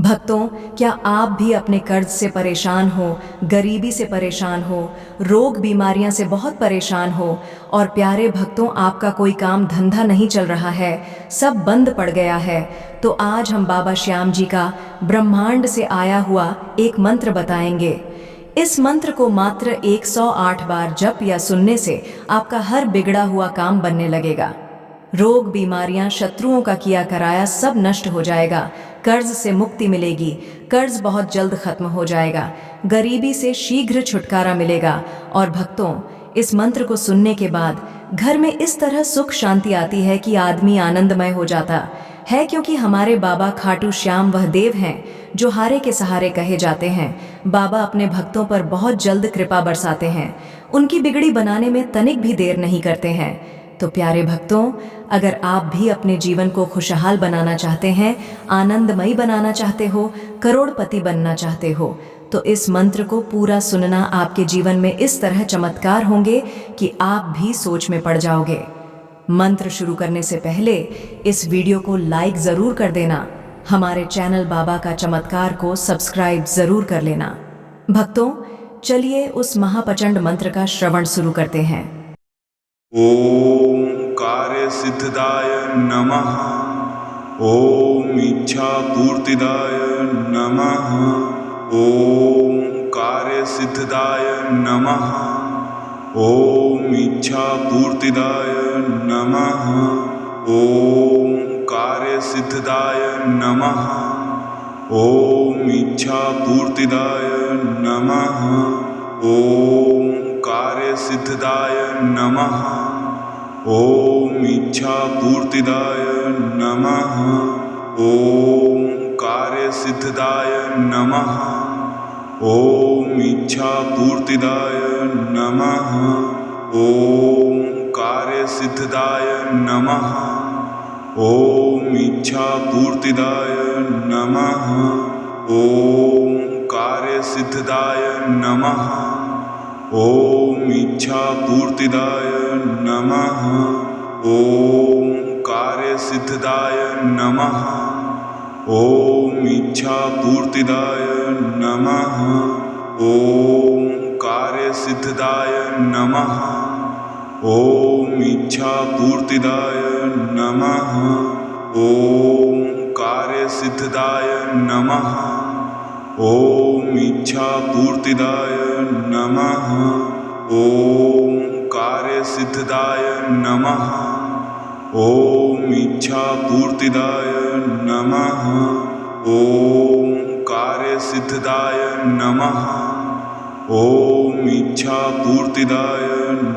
भक्तों, क्या आप भी अपने कर्ज से परेशान हो, गरीबी से परेशान हो, रोग बीमारियां से बहुत परेशान हो और प्यारे भक्तों आपका कोई काम धंधा नहीं चल रहा है, सब बंद पड़ गया है, तो आज हम बाबा श्याम जी का ब्रह्मांड से आया हुआ एक मंत्र बताएंगे। इस मंत्र को मात्र 108 बार जप या सुनने से आपका हर बिगड़ा हुआ काम बनने लगेगा। रोग बीमारियां, शत्रुओं का किया कराया सब नष्ट हो जाएगा, कर्ज से मुक्ति मिलेगी, कर्ज बहुत जल्द खत्म हो जाएगा, गरीबी से शीघ्र छुटकारा मिलेगा। और भक्तों, इस मंत्र को सुनने के बाद घर में इस तरह सुख शांति आती है कि आदमी आनंदमय हो जाता है, क्योंकि हमारे बाबा खाटू श्याम वह देव हैं जो हारे के सहारे कहे जाते हैं। बाबा अपने भक्तों पर बहुत जल्द कृपा बरसाते हैं, उनकी बिगड़ी बनाने में तनिक भी देर नहीं करते हैं। तो प्यारे भक्तों, अगर आप भी अपने जीवन को खुशहाल बनाना चाहते हैं, आनंदमयी बनाना चाहते हो, करोड़पति बनना चाहते हो, तो इस मंत्र को पूरा सुनना। आपके जीवन में इस तरह चमत्कार होंगे कि आप भी सोच में पड़ जाओगे। मंत्र शुरू करने से पहले इस वीडियो को लाइक जरूर कर देना, हमारे चैनल बाबा का चमत्कार को सब्सक्राइब जरूर कर लेना। भक्तों, चलिए उस महाप्रचंड मंत्र का श्रवण शुरू करते हैं। ओम कार्य सिद्धिदाय नमः। ओम इच्छा पूर्तिदाय नमः। ओम कार्य सिद्धिदाय नमः। ओम इच्छा पूर्तिदाय नमः। ओम कार्य सिद्धिदाय नमः। ओम इच्छा पूर्तिदाय नमः। ओम कार्य सिद्धिदाय नमः। ओम इच्छा पूर्तिदाय नमः। ओम कार्य सिद्धिदाय नमः। ओम इच्छा पूर्तिदाय नमः। ओम कार्य सिद्धिदाय नमः। ओम इच्छा पूर्तिदाय नमः। ओम कार्य सिद्धिदाय नमः। ओम इच्छा पूर्तिदाय नमः। ओम कार्य सिद्धिदाय नमः। ओम इच्छा पूर्तिदाय नमः। ओम कार्य सिद्धिदाय नमः। ओम इच्छा पूर्तिदाय नमः। ओम कार्य सिद्धिदाय नमः। ओम इच्छा पूर्तिदाय नमः। ओम कार्य सिद्धिदाय नमः। ओम इच्छा पूर्तिदाय नमः। ओम कार्य सिद्धिदाय नमः। ओम इच्छा पूर्तिदाय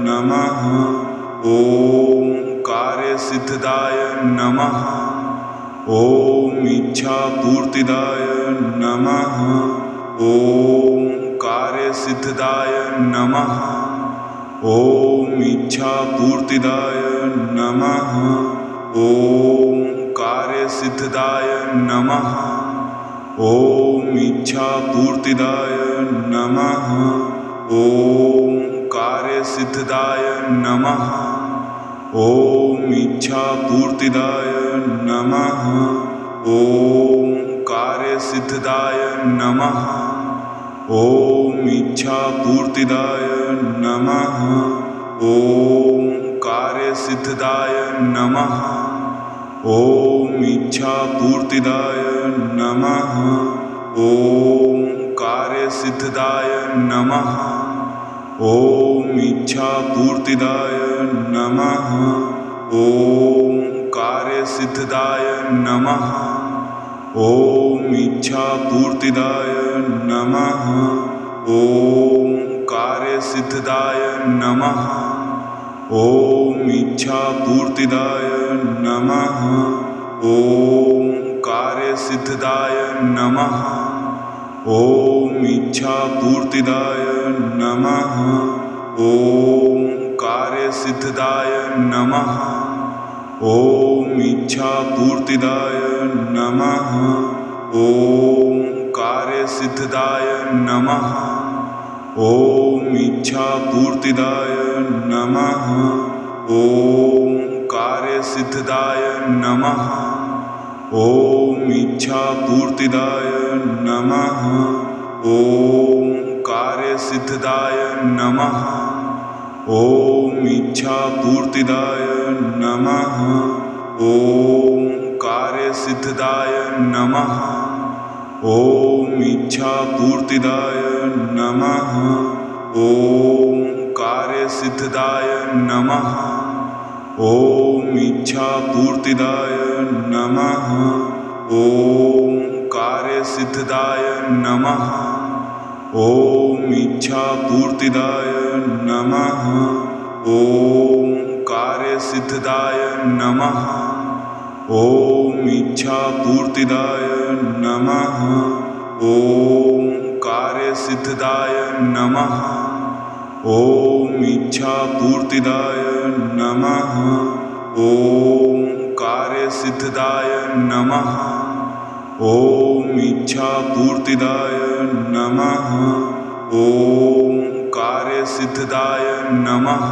नमः। ओम कार्य सिद्धिदाय नमः। ओम इच्छा पूर्तिदाय नमः। ओम कार्य सिद्धिदाय नमः। ओम इच्छा पूर्तिदाय नमः। ओम कार्य सिद्धिदाय नमः। ओम इच्छा पूर्तिदाय नमः। ओम कार्य सिद्धिदाय नमः। ओम इच्छा पूर्तिदाय नमः। ओम कार्य सिद्धिदाय नमः। ओम इच्छा पूर्तिदाय नमः। ओम कार्य सिद्धिदाय नमः। ओम इच्छा पूर्तिदाय नमः। ओम कार्य सिद्धिदाय नमः। ओम इच्छा पूर्तिदाय नमः। ओम कार्य सिद्धिदाय नमः। ओम इच्छा पूर्तिदाय नमः। ओम कार्य सिद्धिदाय नमः। ओम इच्छा पूर्तिदाय नमः। ओम कार्य सिद्धिदाय नमः। ओम इच्छा पूर्तिदाय नमः। ओम कार्य सिद्धिदाय नमः। ओम इच्छा पूर्तिदाय नमः। ओम कार्य सिद्धिदाय नमः। ओम इच्छा पूर्तिदाय नमः। ओम कार्य सिद्धिदाय नमः। ॐ इच्छापूर्तिदाय नमः। ॐ कार्यसिद्धिदाय नमः। ॐ इच्छापूर्तिदाय नमः। ॐ कार्यसिद्धिदाय नमः। ॐ इच्छापूर्तिदाय नमः। ॐ कार्यसिद्धिदाय नमः। ॐ इच्छापूर्तिदाय नमः। ॐ कार्यसिद्धिदाय नमः। ॐ इच्छापूर्तिदाय नमः। ॐ कार्यसिद्धिदाय नमः। ॐ इच्छापूर्तिदाय नमः। ॐ कार्यसिद्धिदाय नमः। ॐ इच्छापूर्तिदाय नमः। ॐ कार्यसिद्धिदाय नमः। ॐ इच्छापूर्तिदाय नमः। ॐ कार्यसिद्धिदाय नमः।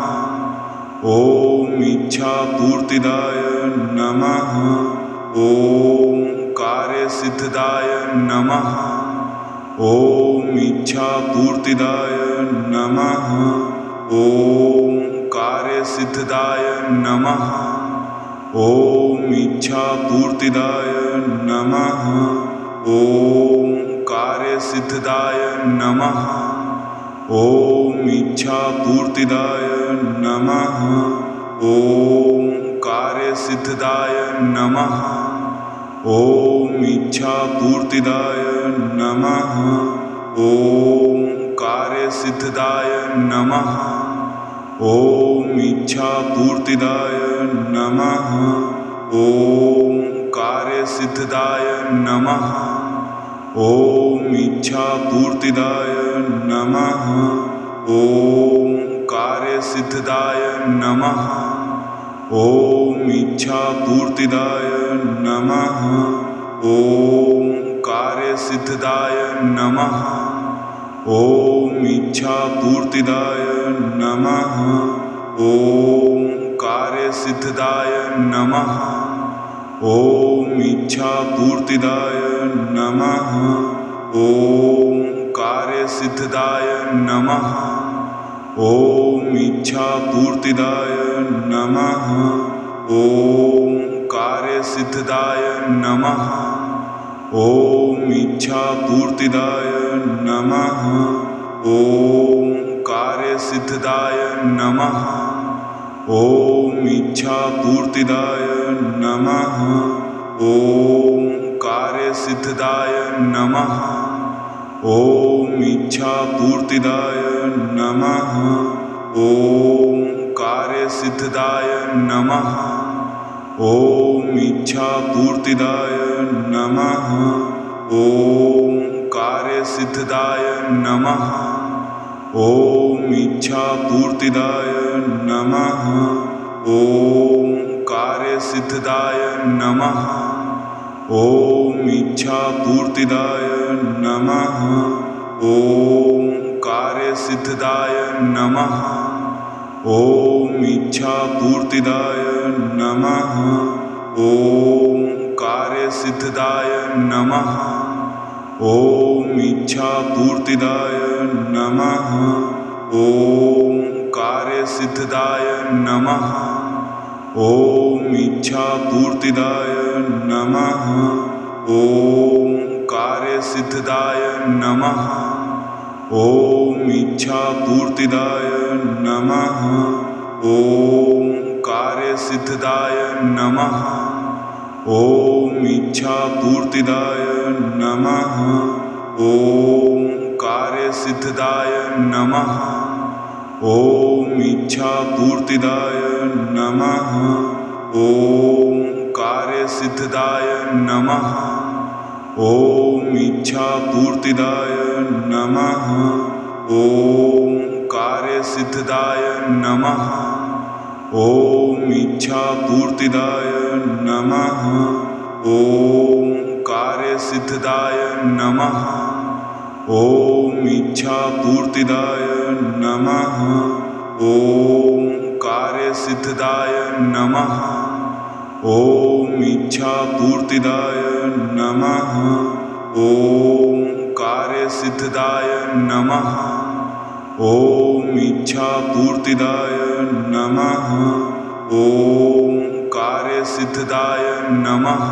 ॐ इच्छापूर्तिदाय नमः। ॐ कार्यसिद्धिदाय नमः। ॐ इच्छापूर्तिदाय नमः। ॐ कार्यसिद्धिदाय नमः। ॐ इच्छापूर्तिदाय नमः। ॐ कार्यसिद्धिदाय नमः। ॐ इच्छापूर्तिदाय नमः। ॐ कार्यसिद्धिदाय नमः। ॐ इच्छापूर्तिदाय नमः। ॐ कार्यसिद्धिदाय नमः। ॐ इच्छापूर्तिदाय नमः। ॐ कार्यसिद्धिदाय नमः। ॐ इच्छापूर्तिदाय नमः। ॐ कार्यसिद्धिदाय नमः। ॐ इच्छापूर्तिदाय नमः। ॐ कार्यसिद्धिदाय नमः। ॐ इच्छापूर्तिदाय नमः। ॐ कार्यसिद्धिदाय नमः। ॐ इच्छापूर्तिदाय नमः। ॐ कार्यसिद्धिदाय नमः। ॐ इच्छापूर्तिदाय नमः। ॐ कार्यसिद्धिदाय नमः। ॐ इच्छापूर्तिदाय नमः। ॐ कार्यसिद्धिदाय नमः। ॐ इच्छापूर्तिदाय नमः। ॐ कार्यसिद्धिदाय नमः। ॐ इच्छापूर्तिदाय नमः। ॐ कार्यसिद्धिदाय नमः। ॐ इच्छापूर्तिदाय नमः। ॐ कार्यसिद्धिदाय नमः। ॐ इच्छापूर्तिदाय नमः। ॐ कार्यसिद्धिदाय नमः। ॐ इच्छापूर्तिदाय नमः। ॐ कार्यसिद्धिदाय नमः। ॐ इच्छापूर्तिदाय नमः। ॐ कार्यसिद्धिदाय नमः। ॐ इच्छापूर्तिदाय नमः। ॐ कार्यसिद्धिदाय नमः। ॐ इच्छापूर्तिदाय नमः। ॐ कार्यसिद्धिदाय नमः। ॐ इच्छापूर्तिदाय नमः। ॐ कार्यसिद्धिदाय नमः। ॐ इच्छापूर्तिदाय नमः। ॐ कार्यसिद्धिदाय नमः। ॐ इच्छापूर्तिदाय नमः। ॐ कार्यसिद्धिदाय नमः। ॐ इच्छापूर्तिदाय नमः। ॐ कार्यसिद्धिदाय नमः। ॐ इच्छापूर्तिदाय नमः। ॐ कार्यसिद्धिदाय नमः। ॐ इच्छापूर्तिदाय नमः। ॐ कार्यसिद्धिदाय नमः। ॐ इच्छापूर्तिदाय नमः। ॐ कार्यसिद्धिदाय नमः। ॐ इच्छापूर्तिदाय नमः। ॐ कार्यसिद्धिदाय नमः।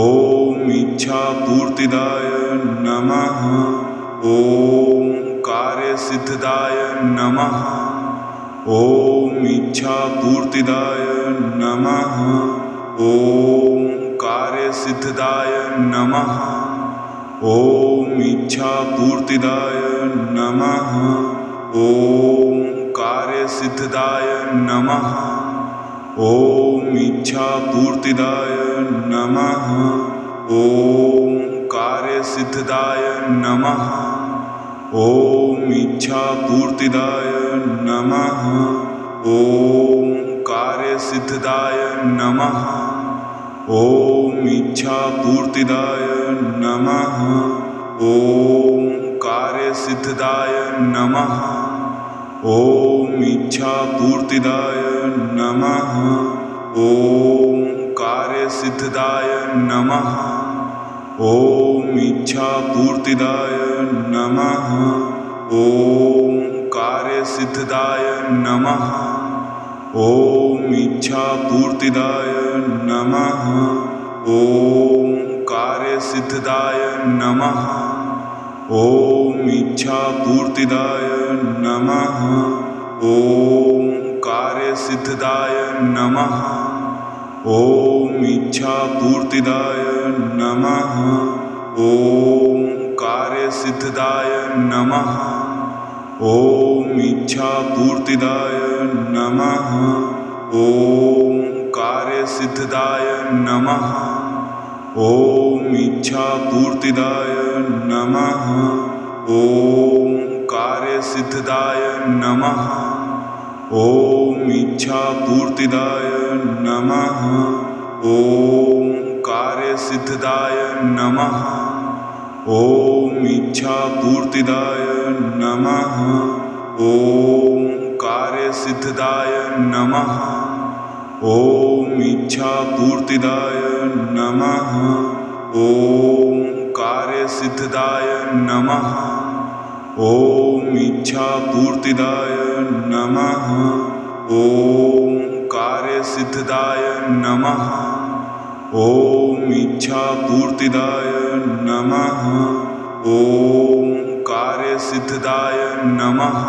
ॐ इच्छापूर्तिदाय नमः। ॐ कार्यसिद्धिदाय नमः। ॐ इच्छापूर्तिदाय नमः। ॐ कार्यसिद्धिदाय नमः। ॐ इच्छापूर्तिदाय नमः। ॐ कार्यसिद्धिदाय नमः। ॐ इच्छापूर्तिदाय नमः। ॐ कार्यसिद्धिदाय नमः। ॐ इच्छापूर्तिदाय नमः। ॐ कार्यसिद्धिदाय नमः। ॐ इच्छापूर्तिदाय नमः। ॐ कार्यसिद्धिदाय नमः। ॐ इच्छापूर्तिदाय नमः। ॐ कार्यसिद्धिदाय नमः। ॐ इच्छापूर्तिदाय नमः। ॐ कार्यसिद्धिदाय नमः। ॐ इच्छापूर्तिदाय नमः। ॐ कार्यसिद्धिदाय नमः। ॐ इच्छापूर्तिदाय नमः। ॐ कार्यसिद्धिदाय नमः। ॐ इच्छापूर्तिदाय नमः। ॐ कार्यसिद्धिदाय नमः। ॐ इच्छापूर्तिदाय नमः। ॐ कार्यसिद्धिदाय नमः। ॐ इच्छापूर्तिदाय नमः। ॐ कार्यसिद्धिदाय नमः। ॐ इच्छापूर्तिदाय नमः। ॐ कार्यसिद्धिदाय नमः। ॐ इच्छापूर्तिदाय नमः। ॐ कार्यसिद्धिदाय नमः। ॐ इच्छापूर्तिदाय नमः। ॐ कार्यसिद्धिदाय नमः। ॐ इच्छापूर्तिदाय नमः। ॐ कार्यसिद्धिदाय नमः। ॐ इच्छापूर्तिदाय नमः। ॐ कार्यसिद्धिदाय नमः।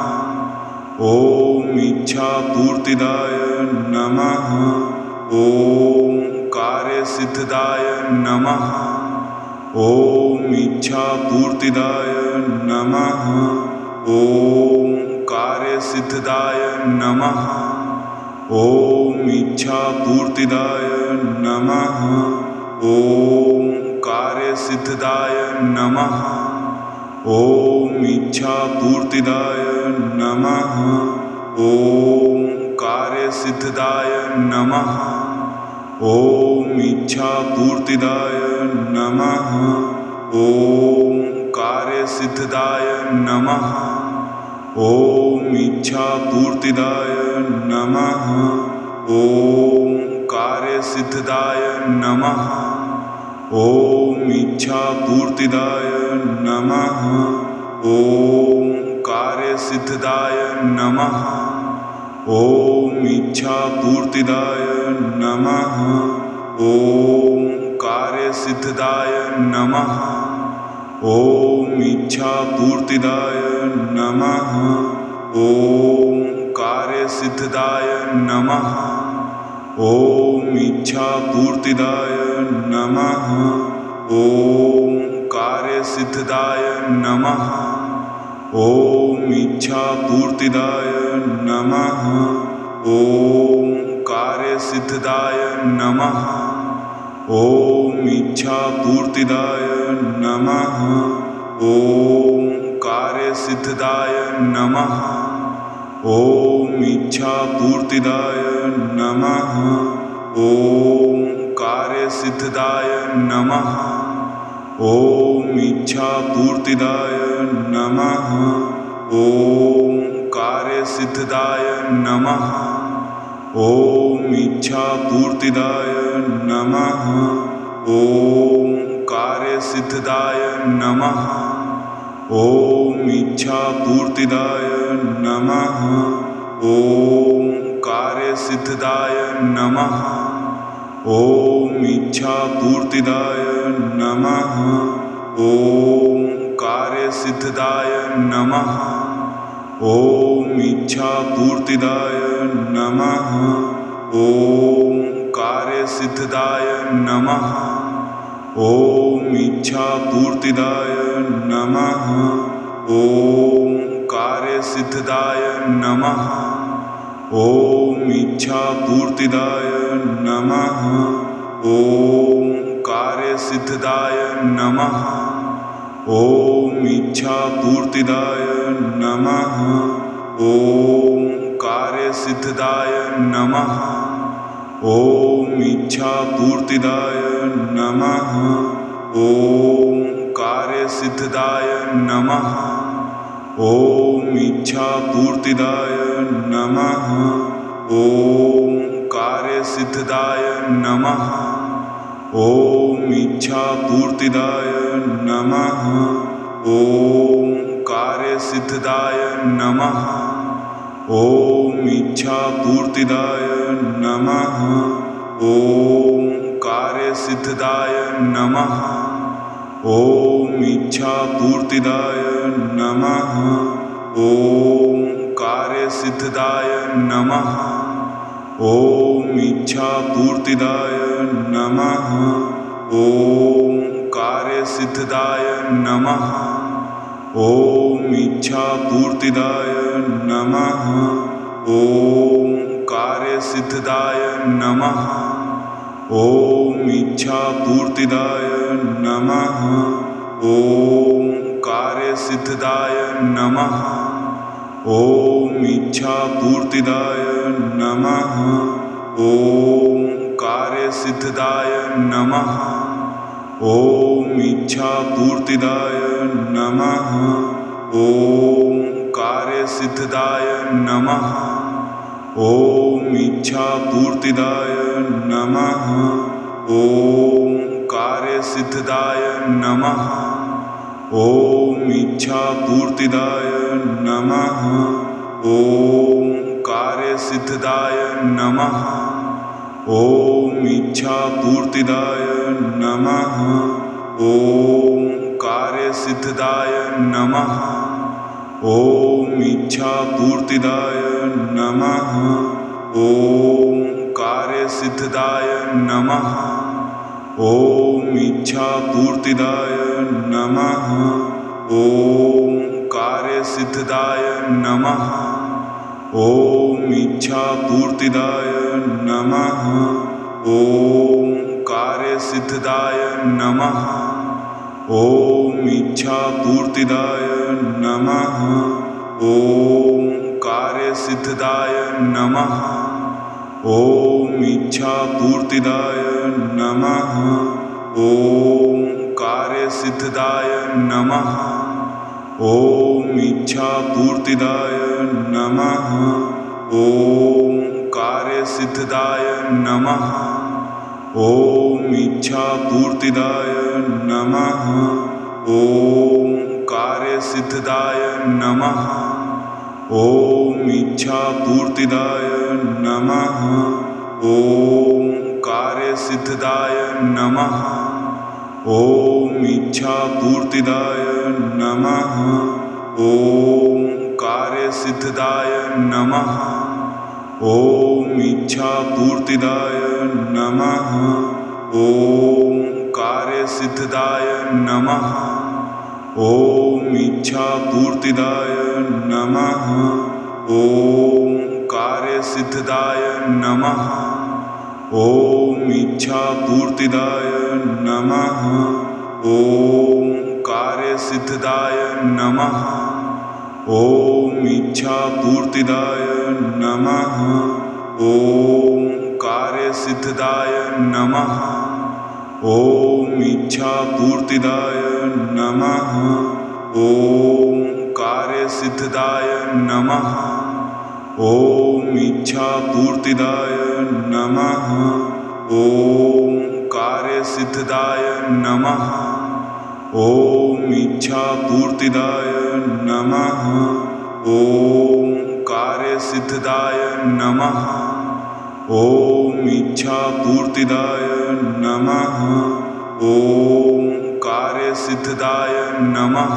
ॐ इच्छापूर्तिदाय नमः। ॐ कार्यसिद्धिदाय नमः। ॐ इच्छापूर्तिदाय नमः। ॐ कार्यसिद्धिदाय नमः। ॐ इच्छापूर्तिदाय नमः। ॐ कार्यसिद्धिदाय नमः। ॐ इच्छापूर्तिदाय नमः। ॐ कार्यसिद्धिदाय नमः। ॐ इच्छापूर्तिदाय नमः। ॐ कार्यसिद्धिदाय नमः। ॐ इच्छापूर्तिदाय नमः। ॐ कार्यसिद्धिदाय नमः। ॐ इच्छापूर्तिदाय नमः। ॐ कार्यसिद्धिदाय नमः। ॐ इच्छापूर्तिदाय नमः। ॐ कार्यसिद्धिदाय नमः। ॐ इच्छापूर्तिदाय नमः। ॐ कार्यसिद्धिदाय नमः। ॐ इच्छापूर्तिदाय नमः। ॐ कार्यसिद्धिदाय नमः। ॐ इच्छापूर्तिदाय नमः। ॐ कार्यसिद्धिदाय नमः। ॐ इच्छापूर्तिदाय नमः। ॐ कार्यसिद्धिदाय नमः। ॐ इच्छापूर्तिदाय नमः। ॐ कार्यसिद्धिदाय नमः। ॐ इच्छापूर्तिदाय नमः। ॐ कार्यसिद्धिदाय नमः। ॐ इच्छापूर्तिदाय नमः। ॐ कार्यसिद्धिदाय नमः। ॐ इच्छापूर्तिदाय नमः। ॐ कार्यसिद्धिदाय नमः। ॐ इच्छापूर्तिदाय नमः। ॐ कार्यसिद्धिदाय नमः। ॐ इच्छापूर्तिदाय नमः। ॐ कार्यसिद्धिदाय नमः। ॐ इच्छापूर्तिदाय नमः। ॐ कार्यसिद्धिदाय नमः। ॐ इच्छापूर्तिदाय नमः। ॐ कार्यसिद्धिदाय नमः। ॐ इच्छापूर्तिदाय नमः। ॐ कार्यसिद्धिदाय नमः। ॐ इच्छापूर्तिदाय नमः। ॐ कार्यसिद्धिदाय नमः। ॐ इच्छापूर्तिदाय नमः। ॐ कार्यसिद्धिदाय नमः। ॐ इच्छापूर्तिदाय नमः। ॐ कार्यसिद्धिदाय नमः। ॐ इच्छापूर्तिदाय नमः। ॐ कार्यसिद्धिदाय नमः। ॐ इच्छापूर्तिदाय नमः। ॐ कार्यसिद्धिदाय नमः। ॐ इच्छापूर्तिदाय नमः। ॐ कार्यसिद्धिदाय नमः। ॐ इच्छापूर्तिदाय नमः। ॐ कार्यसिद्धिदाय नमः। ॐ इच्छापूर्तिदाय नमः। ॐ कार्यसिद्धिदाय नमः। ॐ इच्छापूर्तिदाय नमः। ॐ कार्यसिद्धिदाय नमः। ॐ इच्छापूर्तिदाय नमः। ॐ कार्यसिद्धिदाय नमः। ॐ इच्छापूर्तिदाय नमः। ॐ कार्यसिद्धिदाय नमः। ॐ इच्छापूर्तिदाय नमः। ॐ कार्यसिद्धिदाय नमः। ॐ इच्छापूर्तिदाय नमः। ॐ कार्यसिद्धिदाय नमः। ॐ इच्छापूर्तिदाय नमः। ॐ कार्यसिद्धिदाय नमः। ॐ इच्छापूर्तिदाय नमः। ॐ कार्यसिद्धिदाय नमः। ॐ इच्छापूर्तिदाय नमः। ॐ कार्यसिद्धिदाय नमः। ॐ इच्छापूर्तिदाय नमः। ॐ कार्यसिद्धिदाय नमः। ॐ इच्छापूर्तिदाय नमः। ॐ कार्यसिद्धिदाय नमः। ॐ इच्छापूर्तिदाय नमः। ॐ कार्यसिद्धिदाय नमः। ॐ इच्छापूर्तिदाय नमः। ॐ कार्यसिद्धिदाय नमः। ॐ इच्छापूर्तिदाय नमः। ॐ कार्यसिद्धिदाय नमः। ॐ इच्छापूर्तिदाय नमः। ॐ कार्यसिद्धिदाय नमः। ॐ इच्छापूर्तिदाय नमः। ॐ कार्यसिद्धिदाय नमः। ॐ इच्छापूर्तिदाय नमः। ॐ कार्यसिद्धिदाय नमः। ॐ इच्छापूर्तिदाय नमः। ॐ कार्यसिद्धिदाय नमः। ॐ इच्छापूर्तिदाय नमः। ॐ कार्यसिद्धिदाय नमः। ॐ इच्छापूर्तिदाय नमः। ॐ कार्यसिद्धिदाय नमः। ॐ इच्छापूर्तिदाय नमः। ॐ कार्यसिद्धिदाय नमः। ॐ इच्छापूर्तिदाय नमः। ॐ कार्यसिद्धिदाय नमः। ॐ इच्छापूर्तिदाय नमः। ॐ कार्यसिद्धिदाय नमः।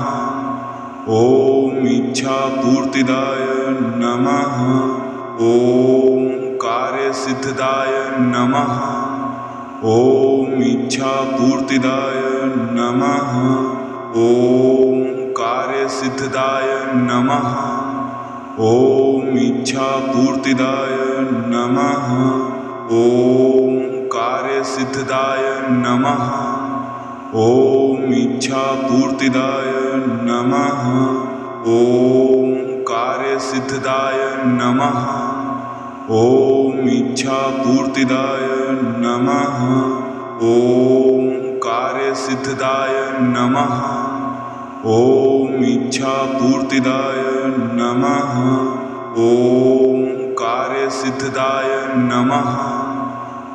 ॐ इच्छापूर्तिदाय नमः। ॐ कार्यसिद्धिदाय नमः। ॐ इच्छापूर्तिदाय नमः। ॐ कार्यसिद्धिदाय नमः। ॐ इच्छापूर्तिदाय नमः। ॐ कार्यसिद्धिदाय नमः। ॐ इच्छापूर्तिदाय नमः। ॐ कार्यसिद्धिदाय नमः। ॐ इच्छापूर्तिदाय नमः। ॐ कार्यसिद्धिदाय नमः। ॐ इच्छापूर्तिदाय नमः। ॐ कार्यसिद्धिदाय नमः।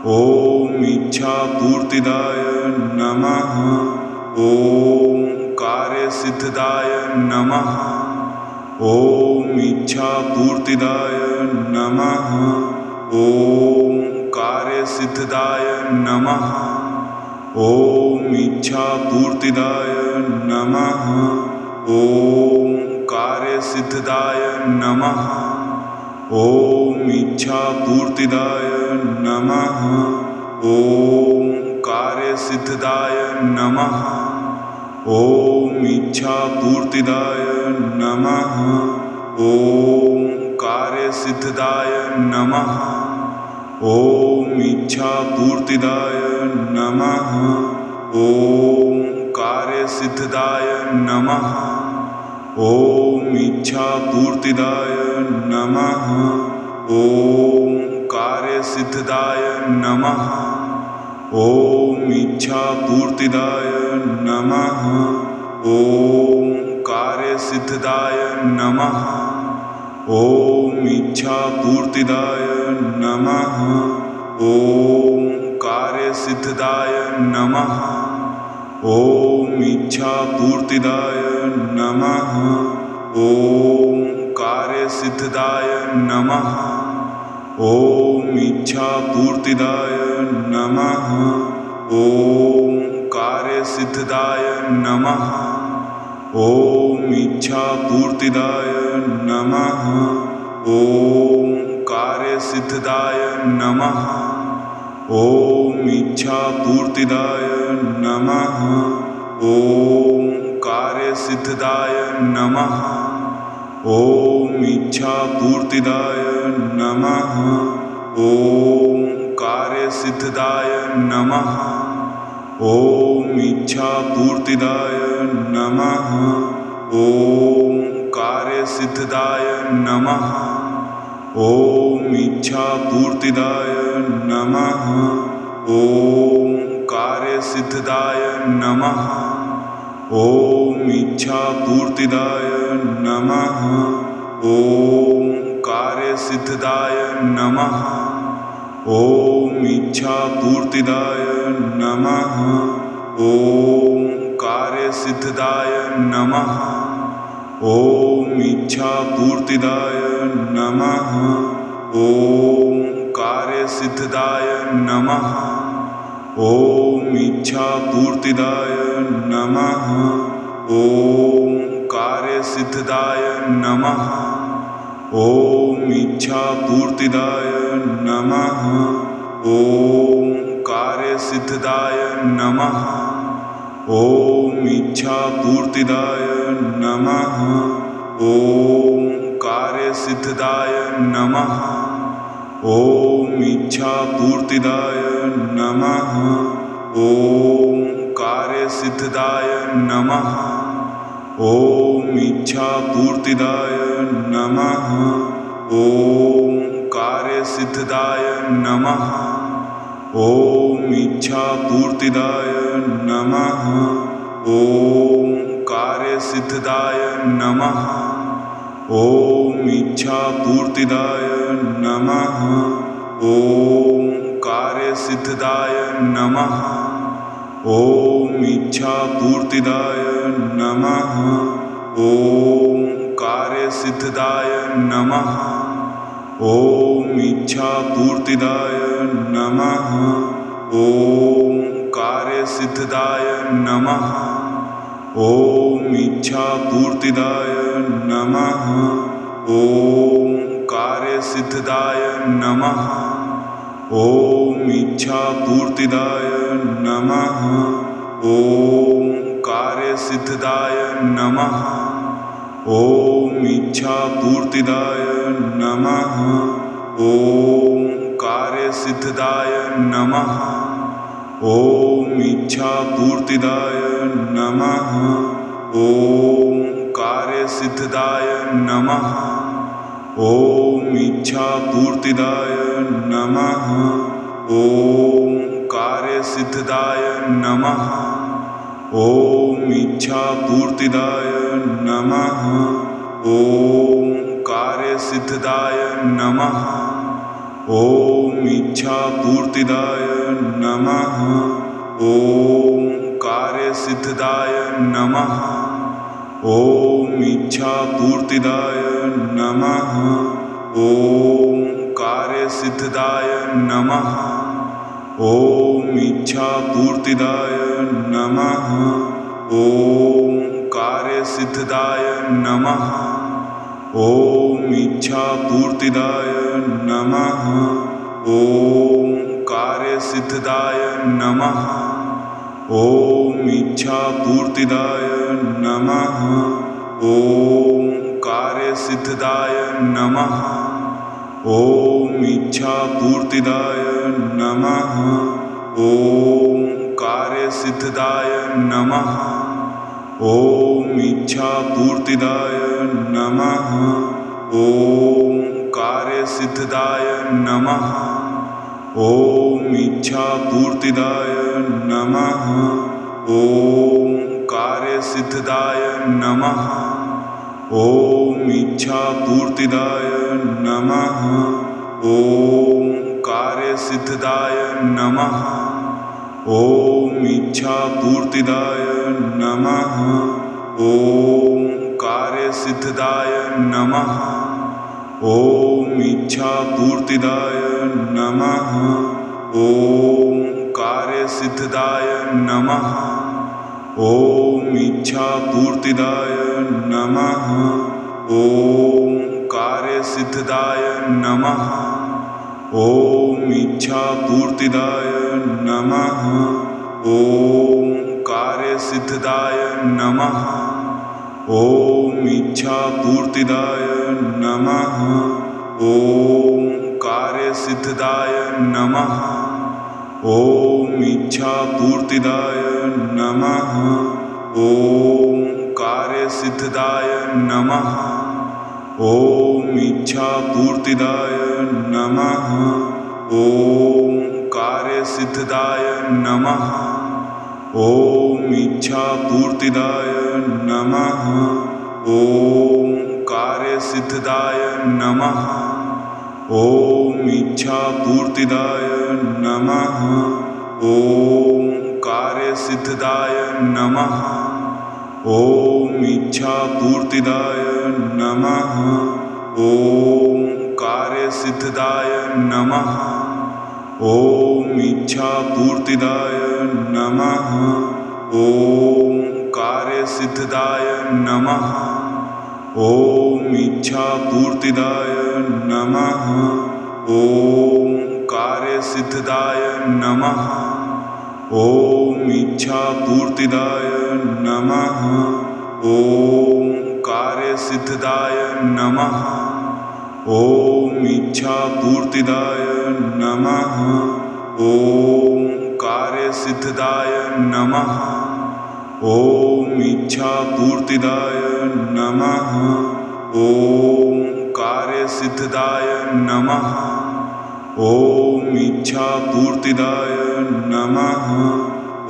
ॐ इच्छापूर्तिदाय नमः। ॐ कार्यसिद्धिदाय नमः। ॐ इच्छापूर्तिदाय नमः। ॐ कार्यसिद्धिदाय नमः। ॐ इच्छापूर्तिदाय नमः। ॐ कार्यसिद्धिदाय नमः। ॐ इच्छापूर्तिदाय नमः। ॐ कार्यसिद्धिदाय नमः। ॐ इच्छापूर्तिदाय नमः। ॐ कार्यसिद्धिदाय नमः। ॐ इच्छापूर्तिदाय नमः। ॐ कार्यसिद्धिदाय नमः। ॐ इच्छापूर्तिदाय नमः। ॐ कार्यसिद्धिदाय नमः। ॐ इच्छापूर्तिदाय नमः। ॐ कार्यसिद्धिदाय नमः। ॐ इच्छापूर्तिदाय नमः। ॐ कार्यसिद्धिदाय नमः। ॐ इच्छापूर्तिदाय नमः। ॐ कार्यसिद्धिदाय नमः। ॐ इच्छापूर्तिदाय नमः। ॐ कार्यसिद्धिदाय नमः। ॐ इच्छापूर्तिदाय नमः। ॐ कार्यसिद्धिदाय नमः। ॐ इच्छापूर्तिदाय नमः। ॐ कार्यसिद्धिदाय नमः। ॐ इच्छापूर्तिदाय नमः। ॐ कार्यसिद्धिदाय नमः। ॐ इच्छापूर्तिदाय नमः। ॐ कार्यसिद्धिदाय नमः। ॐ इच्छापूर्तिदाय नमः। ॐ कार्यसिद्धिदाय नमः। ॐ इच्छापूर्तिदाय नमः। ॐ कार्यसिद्धिदाय नमः। ॐ इच्छापूर्तिदाय नमः। ॐ कार्यसिद्धिदाय नमः। ॐ इच्छापूर्तिदाय नमः। ॐ कार्यसिद्धिदाय नमः। ॐ इच्छापूर्तिदाय नमः। ॐ कार्यसिद्धिदाय नमः। ॐ इच्छापूर्तिदाय नमः। ॐ कार्यसिद्धिदाय नमः। ॐ इच्छापूर्तिदाय नमः। ॐ कार्यसिद्धिदाय नमः। ॐ इच्छापूर्तिदाय नमः। ॐ कार्यसिद्धिदाय नमः। ॐ इच्छापूर्तिदाय नमः। ॐ कार्यसिद्धिदाय नमः। ॐ इच्छापूर्तिदाय नमः। ॐ कार्यसिद्धिदाय नमः। ॐ इच्छापूर्तिदाय नमः। ॐ कार्यसिद्धिदाय नमः। ॐ इच्छापूर्तिदाय नमः। ॐ कार्यसिद्धिदाय नमः। ॐ इच्छापूर्तिदाय नमः। ॐ कार्यसिद्धिदाय नमः। ॐ इच्छापूर्तिदाय नमः। ॐ कार्यसिद्धिदाय नमः। ॐ इच्छापूर्तिदाय नमः। ॐ कार्यसिद्धिदाय नमः। ॐ इच्छापूर्तिदाय नमः। ॐ कार्यसिद्धिदाय नमः। ॐ इच्छापूर्तिदाय नमः। ॐ कार्यसिद्धिदाय नमः। ॐ इच्छापूर्तिदाय नमः। ॐ कार्यसिद्धिदाय नमः। ॐ इच्छापूर्तिदाय नमः। ॐ कार्यसिद्धिदाय नमः। ॐ इच्छापूर्तिदाय नमः। ॐ कार्यसिद्धिदाय नमः। ॐ इच्छापूर्तिदाय नमः। ॐ कार्यसिद्धिदाय नमः। ॐ इच्छापूर्तिदाय नमः। ॐ कार्यसिद्धिदाय नमः। ॐ इच्छापूर्तिदाय नमः। ॐ कार्यसिद्धिदाय नमः। ॐ इच्छापूर्तिदाय नमः। ॐ कार्यसिद्धिदाय नमः। ॐ इच्छापूर्तिदाय नमः। ॐ कार्यसिद्धिदाय नमः। ॐ इच्छापूर्तिदाय नमः। ॐ कार्यसिद्धिदाय नमः। ॐ इच्छापूर्तिदाय नमः। ॐ कार्यसिद्धिदाय नमः। ॐ इच्छापूर्तिदाय नमः। ॐ कार्यसिद्धिदाय नमः। ॐ इच्छापूर्तिदाय नमः। ॐ कार्यसिद्धिदाय नमः। ॐ इच्छापूर्तिदाय नमः। ॐ कार्यसिद्धिदाय नमः। ॐ इच्छापूर्तिदाय नमः। ॐ कार्यसिद्धिदाय नमः। ॐ इच्छापूर्तिदाय नमः। ॐ कार्यसिद्धिदाय नमः। ॐ इच्छापूर्तिदाय नमः। ॐ कार्यसिद्धिदाय नमः। ॐ इच्छापूर्तिदाय नमः। ॐ कार्यसिद्धिदाय नमः। ॐ इच्छापूर्तिदाय नमः। ॐ कार्यसिद्धिदाय नमः। ॐ इच्छापूर्तिदाय नमः। ॐ कार्यसिद्धिदाय नमः। ॐ इच्छापूर्तिदाय नमः। ॐ कार्यसिद्धिदाय नमः। ॐ इच्छापूर्तिदाय नमः। ॐ कार्यसिद्धिदाय नमः। ॐ इच्छापूर्तिदाय नमः। ॐ कार्यसिद्धिदाय नमः। ॐ इच्छापूर्तिदाय नमः। ॐ कार्यसिद्धिदाय नमः। ॐ इच्छापूर्तिदाय नमः। ॐ कार्यसिद्धिदाय नमः। ॐ इच्छापूर्तिदाय नमः। ॐ कार्यसिद्धिदाय नमः। ॐ इच्छापूर्तिदाय नमः। ॐ कार्यसिद्धिदाय नमः। ॐ इच्छापूर्तिदाय नमः।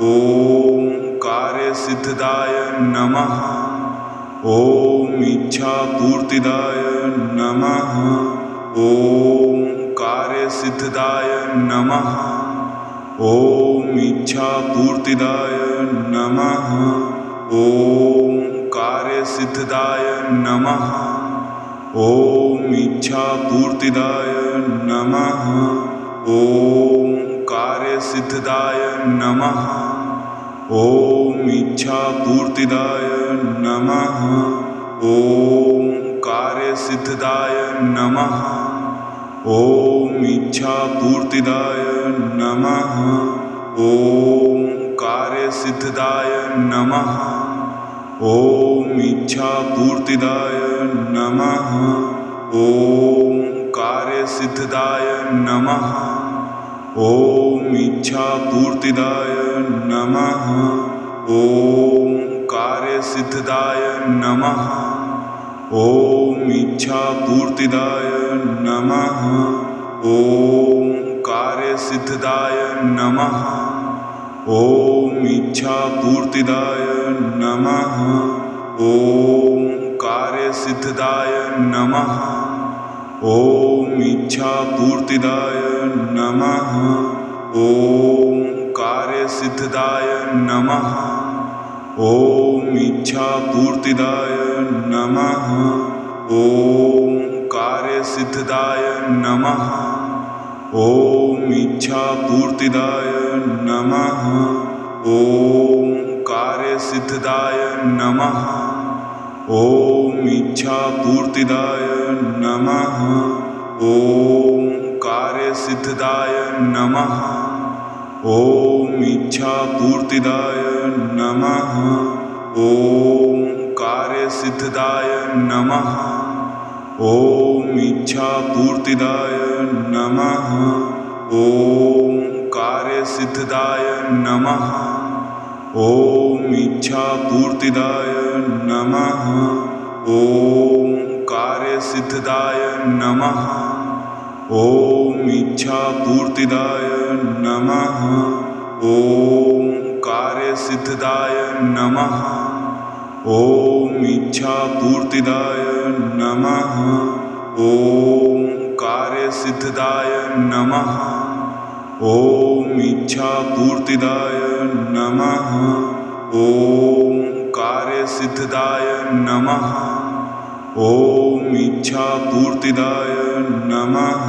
ॐ कार्यसिद्धिदाय नमः। ॐ इच्छापूर्तिदाय नमः। ॐ कार्यसिद्धिदाय नमः। ॐ इच्छापूर्तिदाय नमः। ॐ कार्यसिद्धिदाय नमः। ॐ इच्छापूर्तिदाय नमः। ॐ कार्यसिद्धिदाय नमः। ॐ इच्छापूर्तिदाय नमः। ॐ कार्यसिद्धिदाय नमः। ॐ इच्छापूर्तिदाय नमः। ॐ कार्यसिद्धिदाय नमः। ॐ इच्छापूर्तिदाय नमः। ॐ कार्यसिद्धिदाय नमः। ॐ इच्छापूर्तिदाय नमः। ॐ कार्यसिद्धिदाय नमः। ॐ इच्छापूर्तिदाय नमः। ॐ कार्यसिद्धिदाय नमः। ॐ इच्छापूर्तिदाय नमः। ॐ कार्यसिद्धिदाय नमः। ॐ इच्छापूर्तिदाय नमः। ॐ कार्यसिद्धिदाय नमः। ॐ इच्छापूर्तिदाय नमः। ॐ कार्यसिद्धिदाय नमः। ॐ इच्छापूर्तिदाय नमः। ॐ कार्यसिद्धिदाय नमः। ॐ इच्छापूर्तिदाय नमः। ॐ कार्यसिद्धिदाय नमः। ॐ इच्छापूर्तिदाय नमः। ॐ कार्यसिद्धिदाय नमः। ॐ इच्छापूर्तिदाय नमः। ॐ कार्यसिद्धिदाय नमः। ॐ इच्छापूर्तिदाय नमः। ॐ कार्यसिद्धिदाय नमः। ॐ इच्छापूर्तिदाय नमः। ॐ कार्यसिद्धिदाय नमः। ॐ इच्छापूर्तिदाय नमः। ॐ कार्यसिद्धिदाय नमः। ॐ इच्छापूर्तिदाय नमः। ॐ कार्यसिद्धिदाय नमः। ॐ इच्छापूर्तिदाय नमः।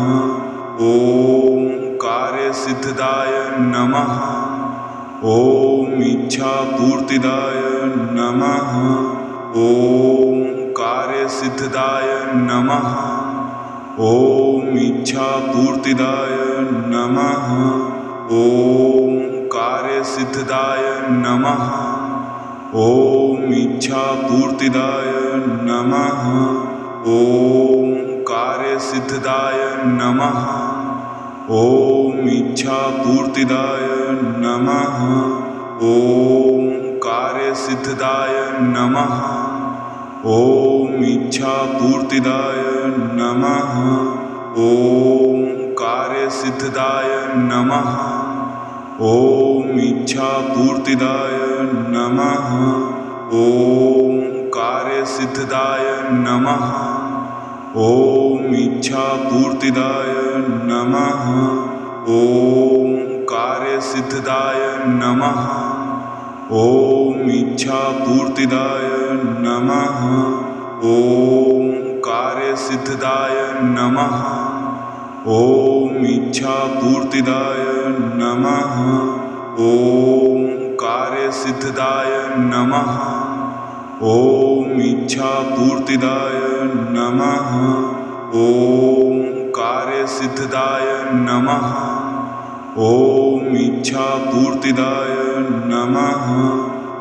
ॐ कार्यसिद्धिदाय नमः। ॐ इच्छापूर्तिदाय नमः। ॐ कार्यसिद्धिदाय नमः। ॐ इच्छापूर्तिदाय नमः। ॐ कार्यसिद्धिदाय नमः। ॐ इच्छापूर्तिदाय नमः। ॐ कार्यसिद्धिदाय नमः। ॐ इच्छापूर्तिदाय नमः। ॐ कार्यसिद्धिदाय नमः। ॐ इच्छापूर्तिदाय नमः। ॐ कार्यसिद्धिदाय नमः। ॐ इच्छापूर्तिदाय नमः। ॐ कार्यसिद्धिदाय नमः। ॐ इच्छापूर्तिदाय नमः। ॐ कार्यसिद्धिदाय नमः। ॐ इच्छापूर्तिदाय नमः। ॐ कार्यसिद्धिदाय नमः। ॐ इच्छापूर्तिदाय नमः। ॐ कार्यसिद्धिदाय नमः। ॐ इच्छापूर्तिदाय नमः। ॐ कार्यसिद्धिदाय नमः। ॐ इच्छापूर्तिदाय नमः।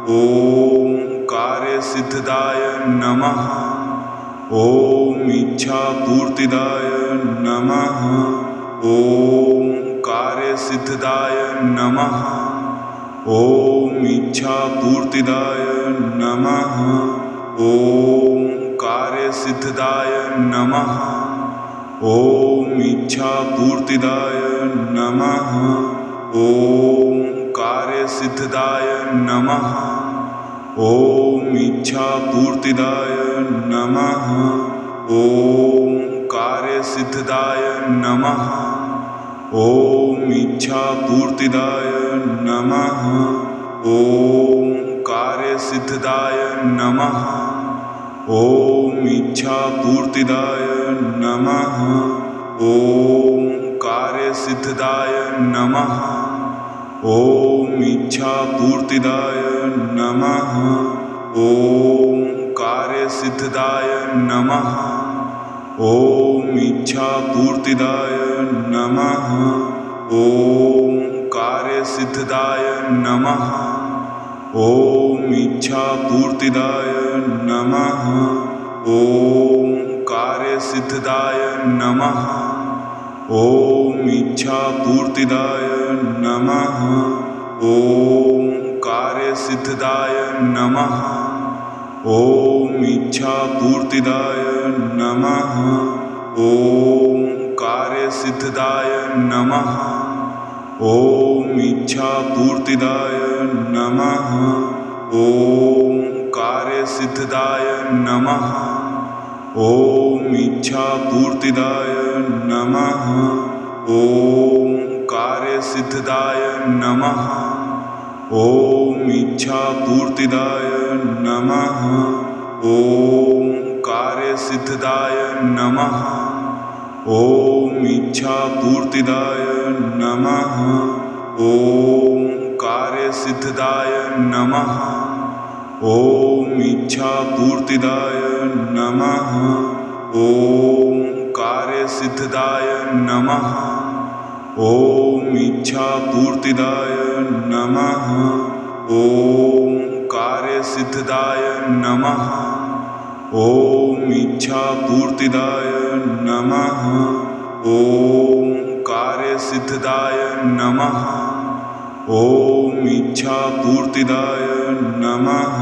ॐ कार्यसिद्धिदाय नमः। ॐ इच्छापूर्तिदाय नमः। ॐ कार्यसिद्धिदाय नमः। ॐ इच्छापूर्तिदाय नमः। ॐ कार्यसिद्धिदाय नमः। ॐ इच्छापूर्तिदाय नमः। ॐ कार्यसिद्धिदाय नमः। ॐ इच्छापूर्तिदाय नमः। ॐ कार्यसिद्धिदाय नमः। ॐ इच्छापूर्तिदाय नमः। ॐ कार्यसिद्धिदाय नमः। ॐ इच्छापूर्तिदाय नमः। ॐ कार्यसिद्धिदाय नमः। ॐ इच्छापूर्तिदाय नमः। ॐ कार्यसिद्धिदाय नमः। ॐ इच्छापूर्तिदाय नमः। ॐ कार्यसिद्धिदाय नमः। ॐ इच्छापूर्तिदाय नमः। ॐ कार्यसिद्धिदाय नमः। ॐ इच्छापूर्तिदाय नमः। ॐ कार्यसिद्धिदाय नमः। ॐ इच्छापूर्तिदाय नमः। ॐ कार्यसिद्धिदाय नमः। ॐ इच्छापूर्तिदाय नमः। ॐ कार्यसिद्धिदाय नमः। ॐ इच्छापूर्तिदाय नमः। ॐ कार्यसिद्धिदाय नमः। ॐ इच्छापूर्तिदाय नमः। ॐ कार्यसिद्धिदाय नमः। ॐ इच्छापूर्तिदाय नमः। ॐ कार्यसिद्धिदाय नमः। ॐ इच्छापूर्तिदाय नमः। ॐ कार्यसिद्धिदाय नमः। ॐ इच्छापूर्तिदाय नमः। ॐ कार्यसिद्धिदाय नमः। ॐ इच्छापूर्तिदाय नमः। ॐ कार्यसिद्धिदाय नमः। ॐ इच्छापूर्तिदाय नमः।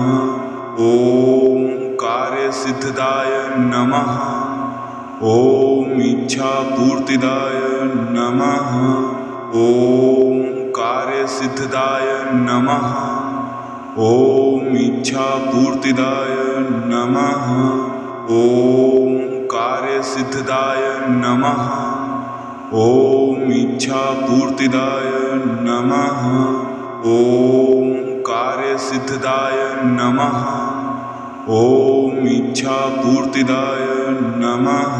ॐ कार्यसिद्धिदाय नमः। ॐ इच्छापूर्तिदाय नमः। ॐ कार्यसिद्धिदाय नमः। ॐ इच्छापूर्तिदाय नमः। ॐ कार्यसिद्धिदाय नमः। ॐ इच्छापूर्तिदाय नमः। ॐ कार्यसिद्धिदाय नमः। ॐ इच्छापूर्तिदाय नमः।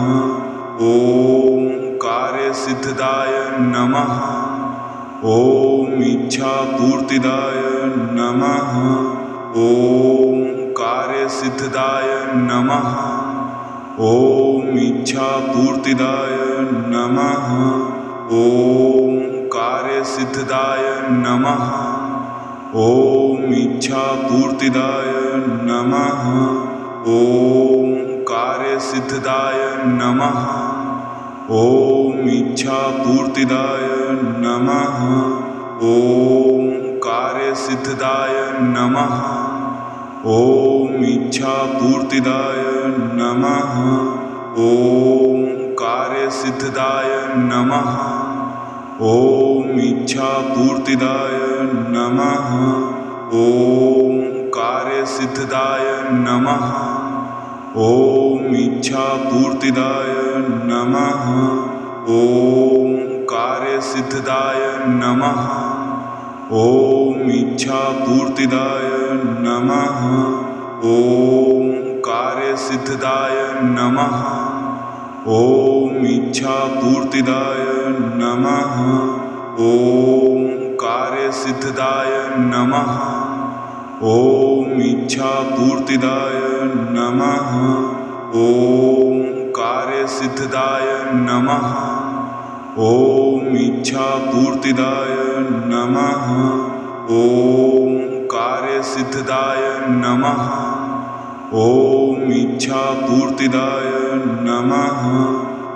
ॐ कार्यसिद्धिदाय नमः। ॐ इच्छापूर्तिदाय नमः। ॐ कार्यसिद्धिदाय नमः। ॐ इच्छापूर्तिदाय नमः। ॐ कार्यसिद्धिदाय नमः। ॐ इच्छापूर्तिदाय नमः। ॐ कार्यसिद्धिदाय नमः। ॐ इच्छापूर्तिदाय नमः। ॐ कार्यसिद्धिदाय नमः। ॐ इच्छापूर्तिदाय नमः। ॐ कार्यसिद्धिदाय नमः। ॐ इच्छापूर्तिदाय नमः। ॐ कार्यसिद्धिदाय नमः। ॐ इच्छापूर्तिदाय नमः। ॐ कार्यसिद्धिदाय नमः। ॐ इच्छापूर्तिदाय नमः। ॐ कार्यसिद्धिदाय नमः। ॐ इच्छापूर्तिदाय नमः। ॐ कार्यसिद्धिदाय नमः। ॐ इच्छापूर्तिदाय नमः। ॐ कार्यसिद्धिदाय नमः। ॐ इच्छापूर्तिदाय नमः। ॐ कार्यसिद्धिदाय नमः। ॐ इच्छापूर्तिदाय नमः।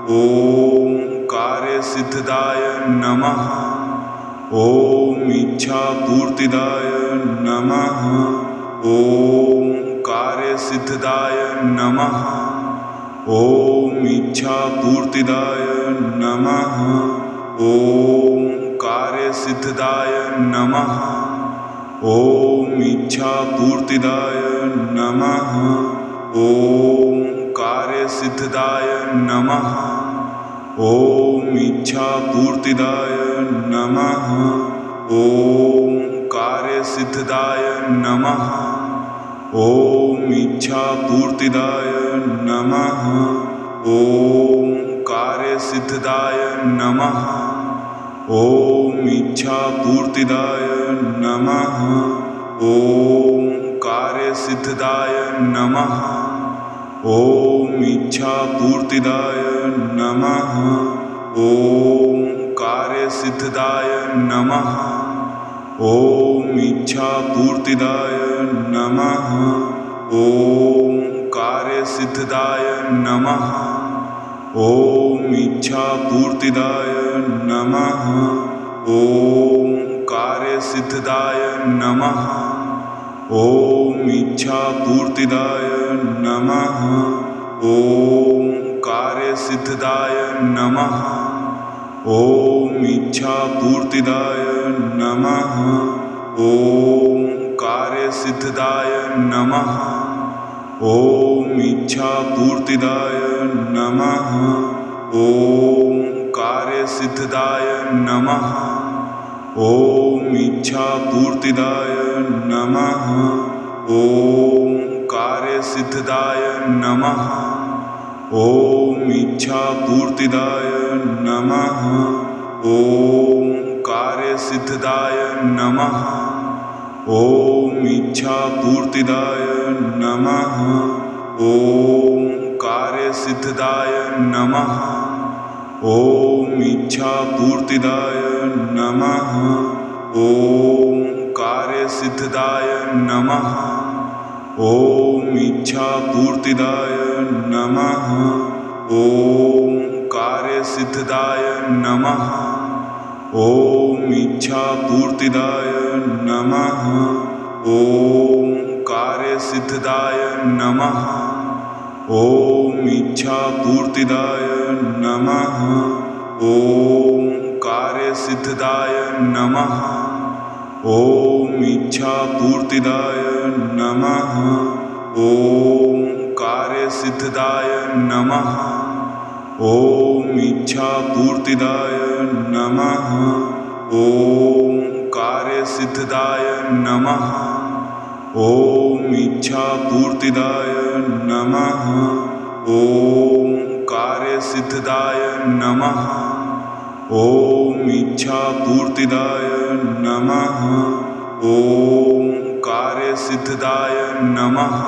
ॐ कार्यसिद्धिदाय नमः। ॐ इच्छापूर्तिदाय नमः। ॐ कार्यसिद्धिदाय नमः। ॐ इच्छापूर्तिदाय नमः। ॐ कार्यसिद्धिदाय नमः। ॐ इच्छापूर्तिदाय नमः। ॐ कार्यसिद्धिदाय नमः। ॐ इच्छापूर्तिदाय नमः। ॐ कार्यसिद्धिदाय नमः। ॐ इच्छापूर्तिदाय नमः। ॐ कार्यसिद्धिदाय नमः। ॐ इच्छापूर्तिदाय नमः। ॐ कार्यसिद्धिदाय नमः। ॐ इच्छापूर्तिदाय नमः। ॐ कार्यसिद्धिदाय नमः। ॐ इच्छापूर्तिदाय नमः। ॐ कार्यसिद्धिदाय नमः। ॐ इच्छापूर्तिदाय नमः। ॐ कार्यसिद्धिदाय नमः। ॐ इच्छापूर्तिदाय नमः। ॐ कार्यसिद्धिदाय नमः। ॐ इच्छापूर्तिदाय नमः। ॐ कार्यसिद्धिदाय नमः। ॐ इच्छापूर्तिदाय नमः। ॐ कार्यसिद्धिदाय नमः। ॐ इच्छापूर्तिदाय नमः। ॐ कार्यसिद्धिदाय नमः। ॐ इच्छापूर्तिदाय नमः। ॐ कार्यसिद्धिदाय नमः। ॐ इच्छापूर्तिदाय नमः। ॐ कार्यसिद्धिदाय नमः। ॐ इच्छापूर्तिदाय नमः। ॐ कार्यसिद्धिदाय नमः। ॐ इच्छापूर्तिदाय नमः। ॐ कार्यसिद्धिदाय नमः। ॐ इच्छापूर्तिदाय नमः। ॐ कार्यसिद्धिदाय नमः। ॐ इच्छापूर्तिदाय नमः। ॐ कार्यसिद्धिदाय नमः। ॐ इच्छापूर्तिदाय नमः। ॐ कार्यसिद्धिदाय नमः। ॐ इच्छापूर्तिदाय नमः। ॐ कार्यसिद्धिदाय नमः। ॐ इच्छापूर्तिदाय नमः। ॐ कार्यसिद्धिदाय नमः। ॐ इच्छापूर्तिदाय नमः। ॐ कार्यसिद्धिदाय नमः।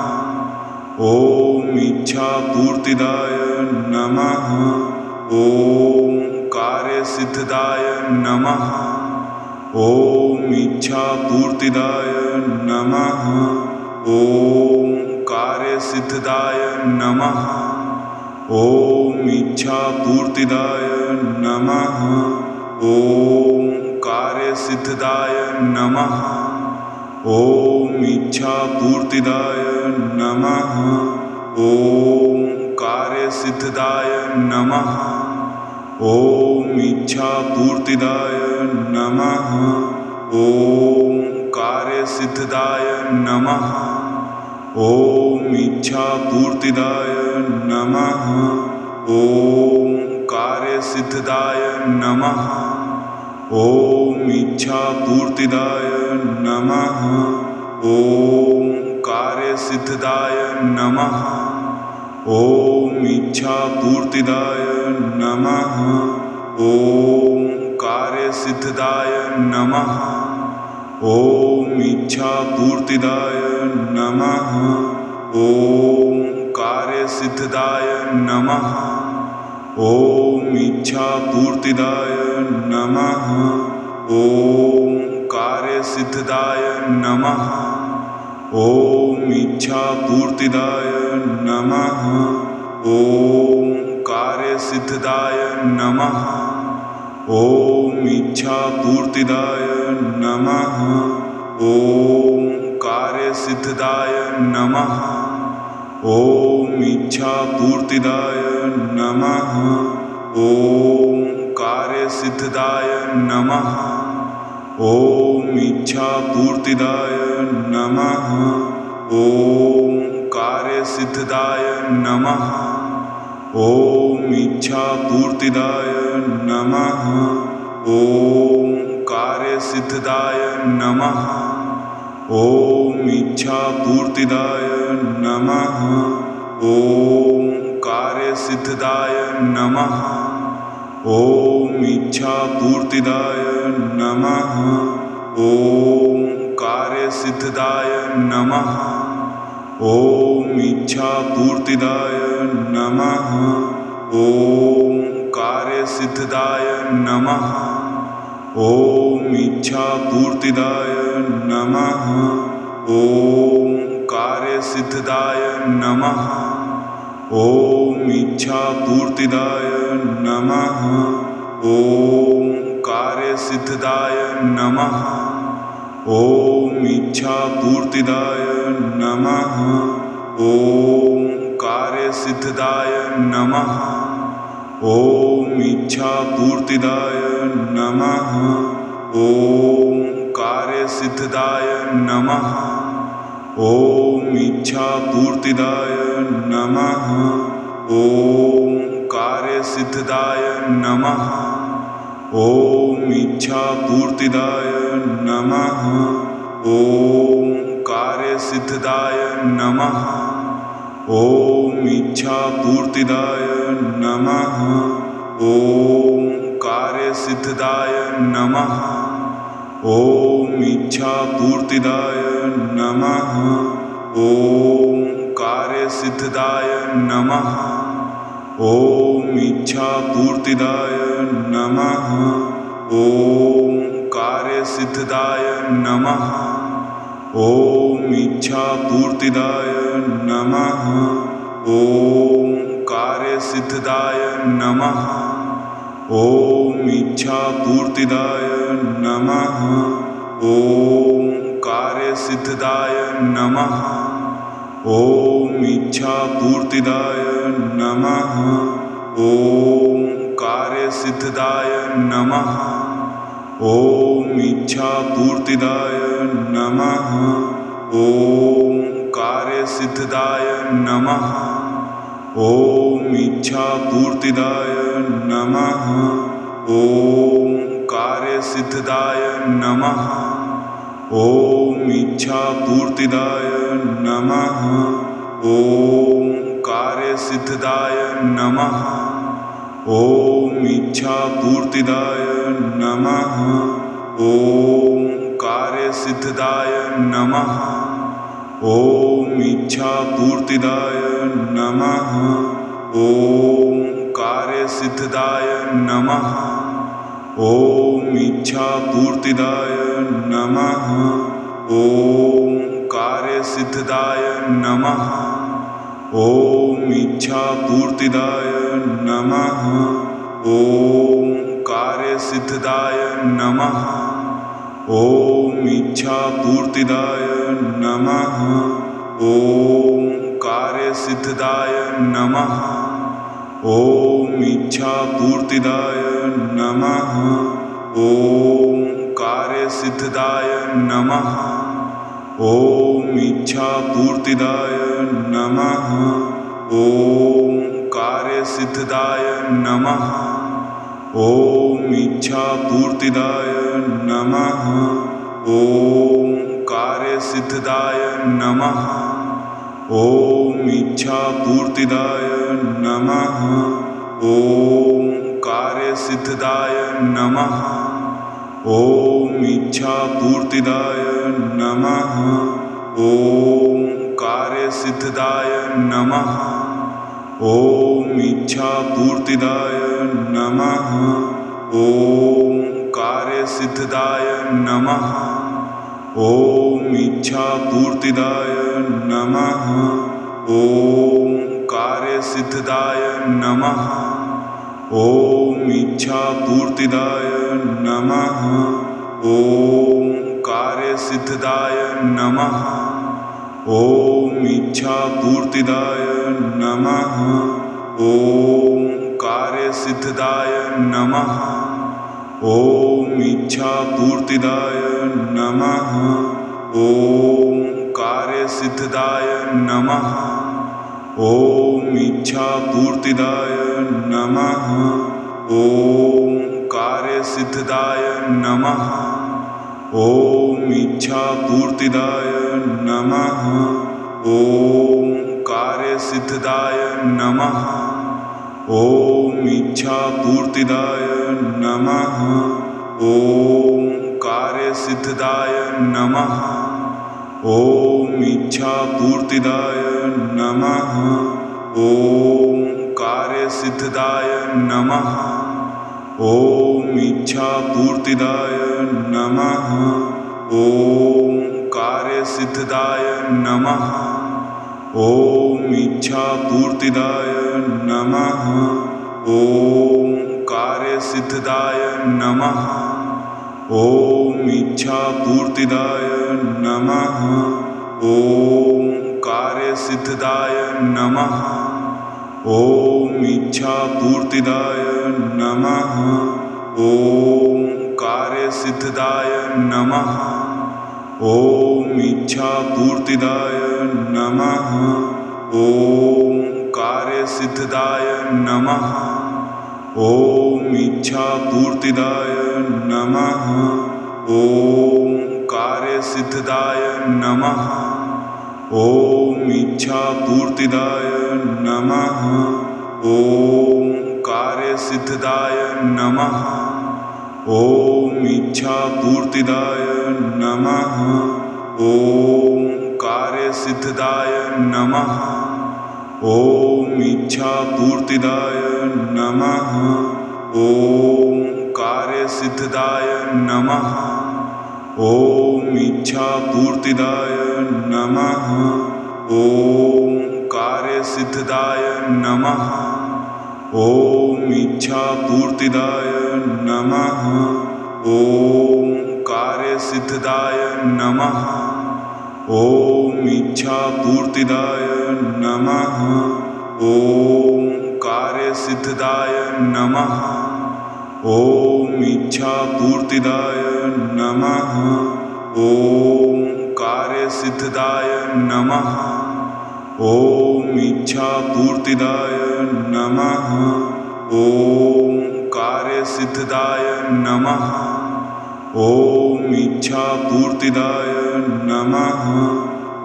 ॐ इच्छापूर्तिदाय नमः। ॐ कार्यसिद्धिदाय नमः। ॐ इच्छापूर्तिदाय नमः। ॐ कार्यसिद्धिदाय नमः। ॐ इच्छापूर्तिदाय नमः। ॐ कार्यसिद्धिदाय नमः। ॐ इच्छापूर्तिदाय नमः। ॐ कार्यसिद्धिदाय नमः। ॐ इच्छापूर्तिदाय नमः। ॐ कार्यसिद्धिदाय नमः। ॐ इच्छापूर्तिदाय नमः। ॐ कार्यसिद्धिदाय नमः। ॐ इच्छापूर्तिदाय नमः। ॐ कार्यसिद्धिदाय नमः। ॐ इच्छापूर्तिदाय नमः। ॐ कार्यसिद्धिदाय नमः। ॐ इच्छापूर्तिदाय नमः। ॐ कार्यसिद्धिदाय नमः। ॐ इच्छापूर्तिदाय नमः। ॐ कार्यसिद्धिदाय नमः। ॐ इच्छापूर्तिदाय नमः। ॐ कार्यसिद्धिदाय नमः। ॐ इच्छापूर्तिदाय नमः। ॐ कार्यसिद्धिदाय नमः। ॐ इच्छापूर्तिदाय नमः। ॐ कार्यसिद्धिदाय नमः। ॐ इच्छापूर्तिदाय नमः। नमः। ॐ कार्यसिद्धिदाय नमः। ॐ इच्छापूर्तिदाय नमः। ॐ कार्यसिद्धिदाय नमः। ॐ इच्छापूर्तिदाय नमः। ॐ कार्यसिद्धिदाय नमः। ॐ इच्छापूर्तिदाय नमः। ॐ कार्यसिद्धिदाय नमः। ॐ इच्छापूर्तिदाय नमः। ॐ कार्यसिद्धिदाय नमः। ॐ इच्छापूर्तिदाय नमः। ॐ कार्यसिद्धिदाय नमः। ॐ इच्छापूर्तिदाय नमः। ॐ कार्यसिद्धिदाय नमः। ॐ इच्छापूर्तिदाय नमः। ॐ कार्यसिद्धिदाय नमः। ॐ इच्छापूर्तिदाय नमः। ॐ कार्यसिद्धिदाय नमः। ॐ इच्छापूर्तिदाय नमः। ॐ कार्यसिद्धिदाय नमः। ॐ इच्छापूर्तिदाय नमः। ॐ कार्यसिद्धिदाय नमः। ॐ इच्छापूर्तिदाय नमः। ॐ कार्यसिद्धिदाय नमः। ॐ इच्छापूर्तिदाय नमः। ॐ कार्यसिद्धिदाय नमः। ॐ इच्छापूर्तिदाय नमः। ॐ कार्यसिद्धिदाय नमः। ॐ इच्छापूर्तिदाय नमः। ॐ कार्यसिद्धिदाय नमः। ॐ इच्छापूर्तिदाय नमः। ॐ कार्यसिद्धिदाय नमः। ॐ इच्छापूर्तिदाय नमः। ॐ कार्यसिद्धिदाय नमः। ॐ इच्छापूर्तिदाय नमः। ॐ कार्यसिद्धिदाय नमः। ॐ इच्छापूर्तिदाय नमः। ॐ कार्यसिद्धिदाय नमः। ॐ इच्छापूर्तिदाय नमः। ॐ कार्यसिद्धिदाय नमः। ॐ इच्छापूर्तिदाय नमः। ॐ कार्यसिद्धिदाय नमः। ॐ इच्छापूर्तिदाय नमः। ॐ कार्यसिद्धिदाय नमः। ॐ इच्छापूर्तिदाय नमः। ॐ कार्यसिद्धिदाय नमः। ॐ इच्छापूर्तिदाय नमः। ॐ कार्यसिद्धिदाय नमः। ॐ इच्छापूर्तिदाय नमः। ॐ कार्यसिद्धिदाय नमः। ॐ इच्छापूर्तिदाय नमः। ॐ कार्यसिद्धिदाय नमः। ॐ इच्छापूर्तिदाय नमः। ॐ कार्यसिद्धिदाय नमः। ॐ इच्छापूर्तिदाय नमः। ॐ कार्यसिद्धिदाय नमः। ॐ इच्छापूर्तिदाय नमः। ॐ कार्यसिद्धिदाय नमः। ॐ इच्छापूर्तिदाय नमः। ॐ कार्यसिद्धिदाय नमः। ॐ इच्छापूर्तिदाय नमः। ॐ कार्यसिद्धिदाय नमः। ॐ इच्छापूर्तिदाय नमः। ॐ कार्यसिद्धिदाय नमः। ॐ इच्छापूर्तिदाय नमः। ॐ कार्यसिद्धिदाय नमः। ॐ इच्छापूर्तिदाय नमः। ॐ कार्यसिद्धिदाय नमः। ॐ इच्छापूर्तिदाय नमः। ॐ कार्यसिद्धिदाय नमः। ॐ इच्छापूर्तिदाय नमः। ॐ कार्यसिद्धिदाय नमः। ॐ इच्छापूर्तिदाय नमः। ॐ कार्यसिद्धिदाय नमः। ॐ इच्छापूर्तिदाय नमः। ॐ कार्यसिद्धिदाय नमः। ॐ इच्छापूर्तिदाय नमः। ॐ कार्यसिद्धिदाय नमः। ॐ इच्छापूर्तिदाय नमः। ॐ कार्यसिद्धिदाय नमः। ॐ इच्छापूर्तिदाय नमः। ॐ कार्यसिद्धिदाय नमः। ॐ इच्छापूर्तिदाय नमः। ॐ कार्यसिद्धिदाय नमः। ॐ इच्छापूर्तिदाय नमः। ॐ कार्यसिद्धिदाय नमः। ॐ इच्छापूर्तिदाय नमः। ॐ कार्यसिद्धिदाय नमः। ॐ इच्छापूर्तिदाय नमः। ॐ कार्यसिद्धिदाय नमः। ॐ इच्छापूर्तिदाय नमः। ॐ कार्यसिद्धिदाय नमः। ॐ इच्छापूर्तिदाय नमः। ॐ कार्यसिद्धिदाय नमः। ॐ इच्छापूर्तिदाय नमः। ॐ कार्यसिद्धिदाय नमः। ॐ इच्छापूर्तिदाय नमः। ॐ कार्यसिद्धिदाय नमः। ॐ इच्छापूर्तिदाय नमः। ॐ कार्यसिद्धिदाय नमः। ॐ इच्छापूर्तिदाय नमः। ॐ कार्यसिद्धिदाय नमः। ॐ इच्छापूर्तिदाय नमः। ॐ कार्यसिद्धिदाय नमः। ॐ इच्छापूर्तिदाय नमः। ॐ कार्यसिद्धिदाय नमः। ॐ इच्छापूर्तिदाय नमः।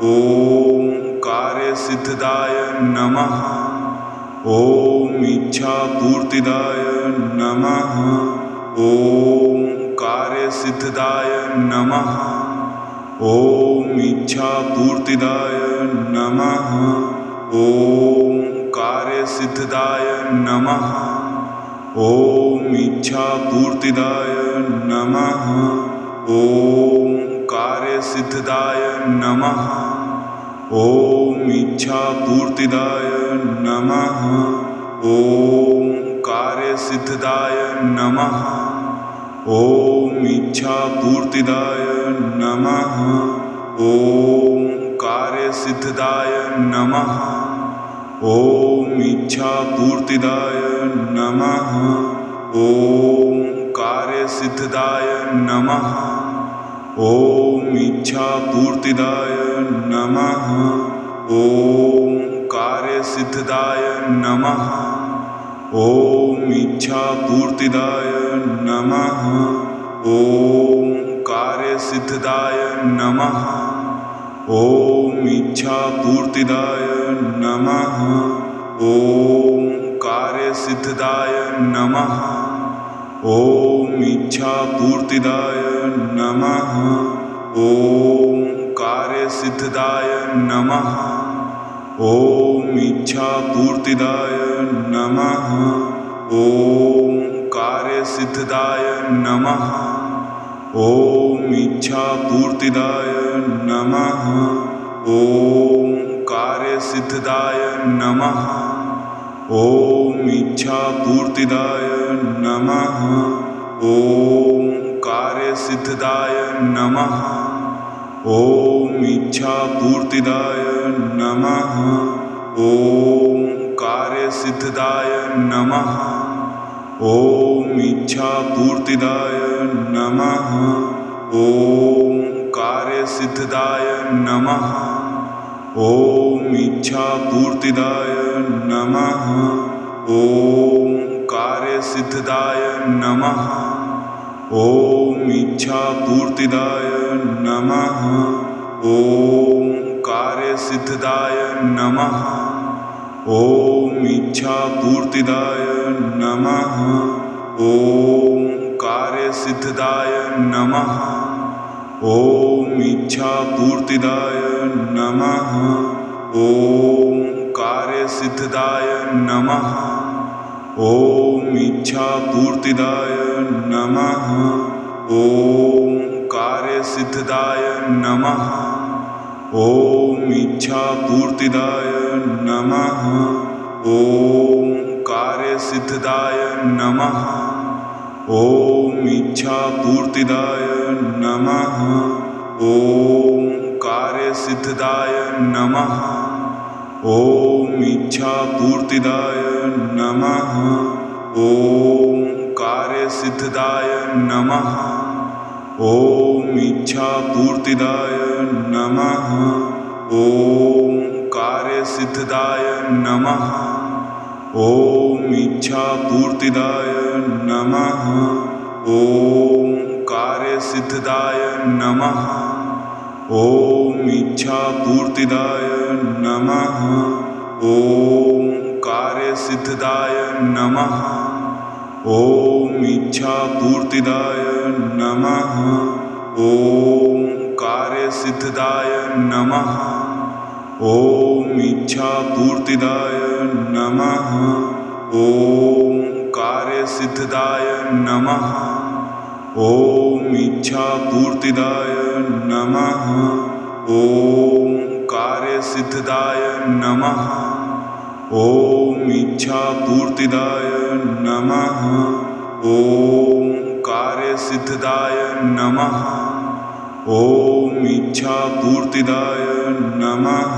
ॐ कार्यसिद्धिदाय नमः। ॐ इच्छापूर्तिदाय नमः। ॐ कार्यसिद्धिदाय नमः। ॐ इच्छापूर्तिदाय नमः। ॐ कार्यसिद्धिदाय नमः। ॐ इच्छापूर्तिदाय नमः। ॐ कार्यसिद्धिदाय नमः। ॐ इच्छापूर्तिदाय नमः। ॐ कार्यसिद्धिदाय नमः। ॐ इच्छापूर्तिदाय नमः। ॐ कार्यसिद्धिदाय नमः। ॐ इच्छापूर्तिदाय नमः। ॐ कार्यसिद्धिदाय नमः। ॐ इच्छापूर्तिदाय नमः। ॐ कार्यसिद्धिदाय नमः। ॐ इच्छापूर्तिदाय नमः। ॐ कार्यसिद्धिदाय नमः। ॐ इच्छापूर्तिदाय नमः। ॐ कार्यसिद्धिदाय नमः। ॐ इच्छापूर्तिदाय नमः। ॐ कार्यसिद्धिदाय नमः। ॐ इच्छापूर्तिदाय नमः। ॐ कार्यसिद्धिदाय नमः। ॐ इच्छापूर्तिदाय नमः। ॐ कार्यसिद्धिदाय नमः। ॐ इच्छापूर्तिदाय नमः। ॐ कार्यसिद्धिदाय नमः। ॐ इच्छापूर्तिदाय नमः। ॐ कार्यसिद्धिदाय नमः। ॐ इच्छापूर्तिदाय नमः। ॐ कार्यसिद्धिदाय नमः। ॐ इच्छापूर्तिदाय नमः। ॐ कार्यसिद्धिदाय नमः। ॐ इच्छापूर्तिदाय नमः। ॐ कार्यसिद्धिदाय नमः। ॐ इच्छापूर्तिदाय नमः। ॐ कार्यसिद्धिदाय नमः। ॐ इच्छापूर्तिदाय नमः। ॐ कार्यसिद्धिदाय नमः। ॐ इच्छापूर्तिदाय नमः। ॐ कार्यसिद्धिदाय नमः। ॐ इच्छापूर्तिदाय नमः। ॐ कार्यसिद्धिदाय नमः। ॐ इच्छापूर्तिदाय नमः। ॐ कार्यसिद्धिदाय नमः। ॐ इच्छापूर्तिदाय नमः। ॐ कार्यसिद्धिदाय नमः। ॐ इच्छापूर्तिदाय नमः। ॐ कार्यसिद्धिदाय नमः। ॐ इच्छापूर्तिदाय नमः। ॐ कार्यसिद्धिदाय नमः। ॐ इच्छापूर्तिदाय नमः। ॐ कार्यसिद्धिदाय नमः। ॐ इच्छापूर्तिदाय नमः। ॐ कार्यसिद्धिदाय नमः। ॐ इच्छापूर्तिदाय नमः। ॐ कार्यसिद्धिदाय नमः। ॐ इच्छापूर्तिदाय नमः। ॐ कार्यसिद्धिदाय नमः। ॐ इच्छापूर्तिदाय नमः। ॐ कार्यसिद्धिदाय नमः। ॐ इच्छापूर्तिदाय नमः।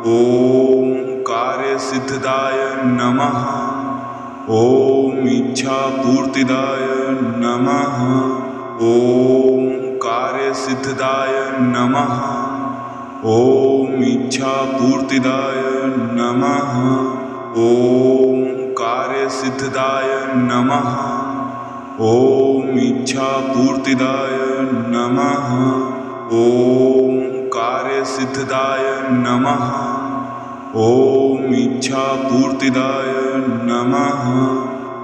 ॐ कार्यसिद्धिदाय नमः। ॐ इच्छापूर्तिदाय नमः। ॐ कार्यसिद्धिदाय नमः। ॐ इच्छापूर्तिदाय नमः। ॐ कार्यसिद्धिदाय नमः। ॐ इच्छापूर्तिदाय नमः। ॐ कार्यसिद्धिदाय नमः। ॐ इच्छापूर्तिदाय नमः।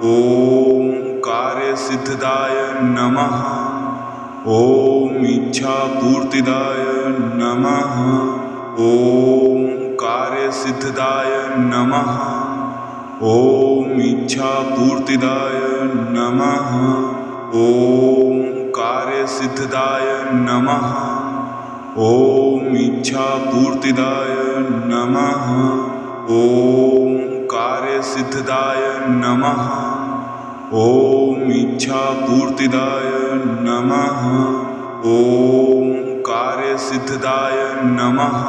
ॐ कार्यसिद्धिदाय नमः। ॐ इच्छापूर्तिदाय नमः। ॐ कार्यसिद्धिदाय नमः। ॐ इच्छापूर्तिदाय नमः। ॐ कार्यसिद्धिदाय नमः। ॐ इच्छापूर्तिदाय नमः। ॐ कार्यसिद्धिदाय नमः। ॐ इच्छापूर्तिदाय नमः। ॐ कार्यसिद्धिदाय नमः।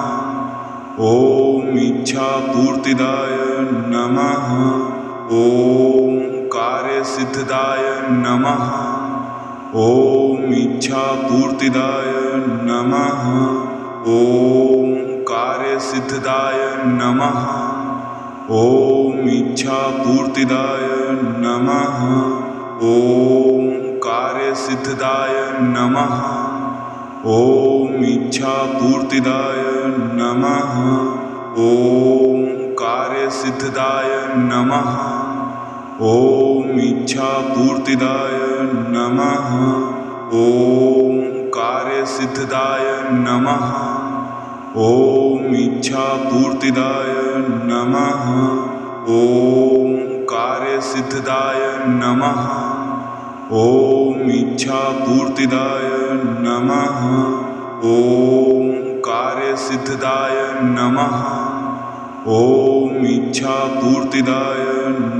ॐ इच्छापूर्तिदाय नमः। ॐ कार्यसिद्धिदाय नमः। ॐ इच्छापूर्तिदाय नमः। ॐ कार्यसिद्धिदाय नमः। ॐ इच्छापूर्तिदाय नमः। ॐ कार्यसिद्धिदाय नमः। ॐ इच्छापूर्तिदाय नमः। ॐ कार्यसिद्धिदाय नमः। ॐ इच्छापूर्तिदाय नमः। ॐ कार्यसिद्धिदाय नमः। ॐ इच्छापूर्तिदाय नमः। ॐ कार्यसिद्धिदाय नमः। ॐ इच्छापूर्तिदाय नमः। ॐ कार्यसिद्धिदाय नमः। ॐ इच्छापूर्तिदाय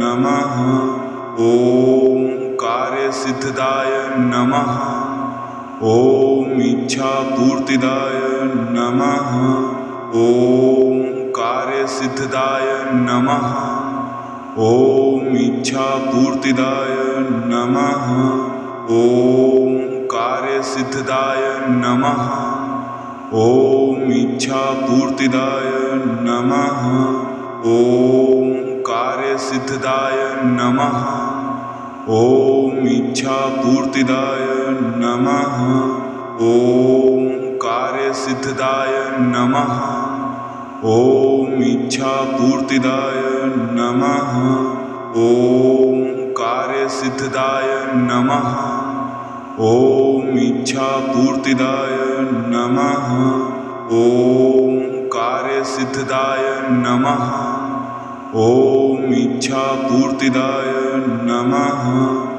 नमः। ॐ कार्यसिद्धिदाय नमः। ॐ इच्छापूर्तिदाय नमः। ॐ कार्यसिद्धिदाय नमः। ॐ इच्छापूर्तिदाय नमः। ॐ कार्यसिद्धिदाय नमः। ॐ इच्छापूर्तिदाय नमः। ॐ कार्यसिद्धिदाय नमः। ॐ इच्छापूर्तिदाय नमः। ॐ कार्यसिद्धिदाय नमः। ॐ इच्छापूर्तिदाय नमः। ॐ कार्यसिद्धिदाय नमः। ॐ इच्छापूर्तिदाय नमः। ॐ कार्यसिद्धिदाय नमः। ॐ इच्छापूर्तिदाय नमः।